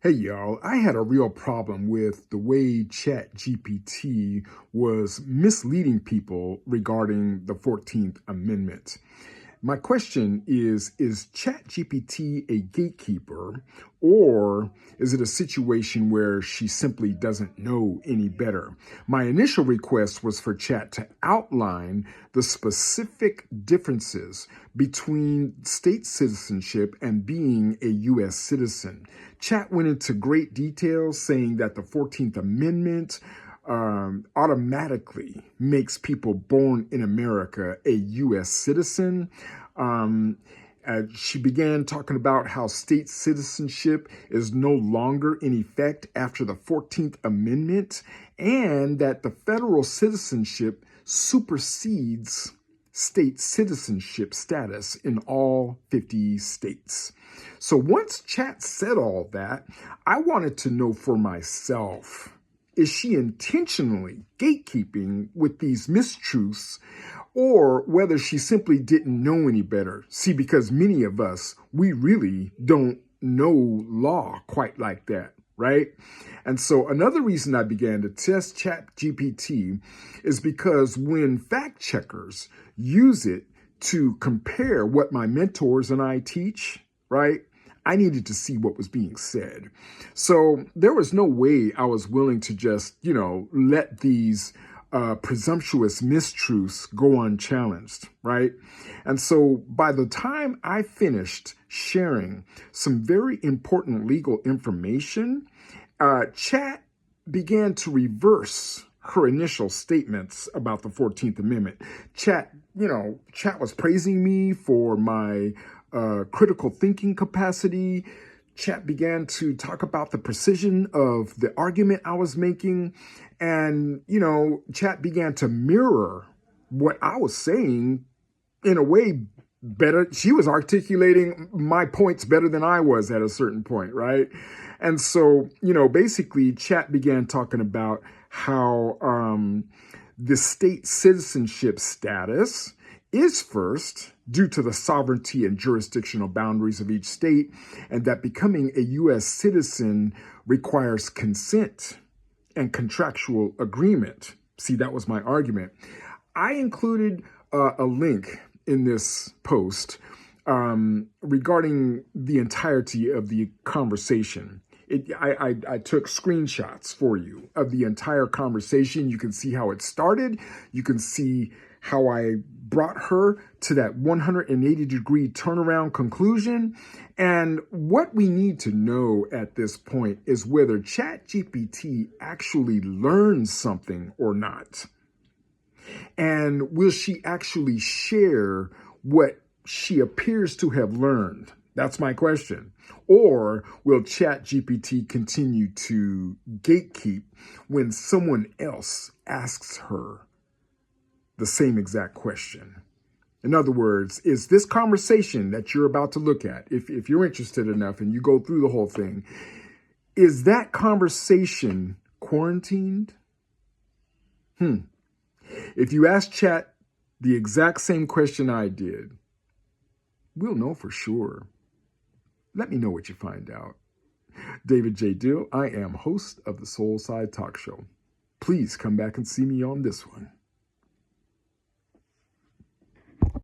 Hey y'all, I had a real problem with the way ChatGPT was misleading people regarding the 14th Amendment. My question is ChatGPT a gatekeeper, or is it a situation where she simply doesn't know any better? My initial request was for Chat to outline the specific differences between state citizenship and being a U.S. citizen. Chat went into great detail saying that the 14th Amendment automatically makes people born in America a U.S. citizen. She began talking about how state citizenship is no longer in effect after the 14th Amendment, and that the federal citizenship supersedes state citizenship status in all 50 states. So once Chat said all that, I wanted to know for myself, is she intentionally gatekeeping with these mistruths, or whether she simply didn't know any better? See, because many of us, we really don't know law quite like that, right? And so another reason I began to test ChatGPT is because when fact checkers use it to compare what my mentors and I teach, right, I needed to see what was being said. So there was no way I was willing to just, let these presumptuous mistruths go unchallenged, right? And so by the time I finished sharing some very important legal information, Chat began to reverse her initial statements about the 14th Amendment. Chat was praising me for my critical thinking capacity. Chat began to talk about the precision of the argument I was making. And, Chat began to mirror what I was saying in a way better. She was articulating my points better than I was at a certain point, right? And so, basically Chat began talking about how the state citizenship status is first due to the sovereignty and jurisdictional boundaries of each state, and that becoming a U.S. citizen requires consent and contractual agreement. See, that was my argument. I included a link in this post regarding the entirety of the conversation. I took screenshots for you of the entire conversation. You can see how it started. You can see how I brought her to that 180-degree turnaround conclusion. And what we need to know at this point is whether ChatGPT actually learns something or not. And will she actually share what she appears to have learned? That's my question. Or will ChatGPT continue to gatekeep when someone else asks her the same exact question? In other words, is this conversation that you're about to look at, if you're interested enough and you go through the whole thing, is that conversation quarantined? If you ask Chat the exact same question I did, we'll know for sure. Let me know what you find out. David J. Dill, I am host of the Soul Side Talk Show. Please come back and see me on this one.